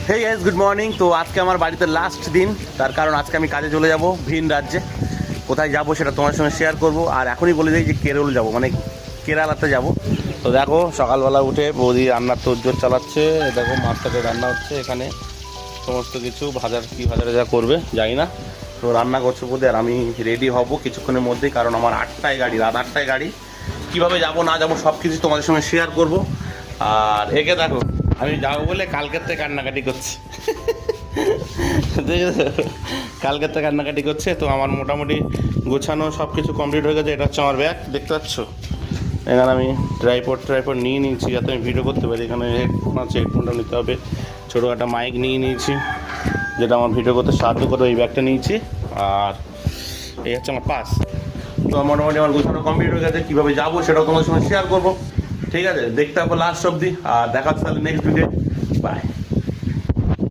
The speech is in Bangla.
Hey guys, good morning. তো আজকে আমার বাড়িতে লাস্ট দিন, তার কারণ আজকে আমি কাজে চলে যাব ভিন রাজ্যে। কোথায় যাব সেটা তোমার সঙ্গে শেয়ার করব। আর এখনই বলে দিই যে কেরল যাব, মানে কেরালাতে যাব। তো দেখো সকালবেলা উঠে বৌদি রান্নার তোড়জোড় চালাচ্ছে। দেখো মাছটাকে রান্না হচ্ছে এখানে, সমস্ত কিছু ভাজার কি ভাজারে যা করবে জানি না। তো রান্না করছে বৌদি, আর আমি রেডি হব কিছুক্ষণের মধ্যেই, কারণ আমার 8টায় গাড়ি, রাত 8টায় গাড়ি। কীভাবে যাবো না যাবো সব কিছু তোমাদের সঙ্গে শেয়ার করব। আর একে দেখো, আমি যাবো বলে কালকের থেকে কান্নাকাটি করছি। কালকের থেকে কান্নাকাটি করছে। তো আমার মোটামুটি গোছানো সব কিছু কমপ্লিট হয়ে গেছে। এটা হচ্ছে আমার ব্যাগ, দেখতে পাচ্ছ। এখানে আমি ট্রাইপড নিয়ে নিয়েছি যাতে আমি ভিডিও করতে পারি। এখানে হেডফোন আছে, হেডফোনটা নিতে হবে। ছোটো একটা মাইক নিয়ে নিয়েছি যেটা আমার ভিডিও করতে সাহায্য করবে। এই ব্যাগটা নিয়েছি। আর এই হচ্ছে আমার পাস। তো মোটামুটি আমার গোছানো কমপ্লিট হয়ে গেছে। কীভাবে যাবো সেটাও তোমার সঙ্গে শেয়ার করবো। ঠিক আছে, দেখতে হবে লাস্ট অবধি। আর দেখা হচ্ছে তাহলে নেক্সট ভিডিও। বাই।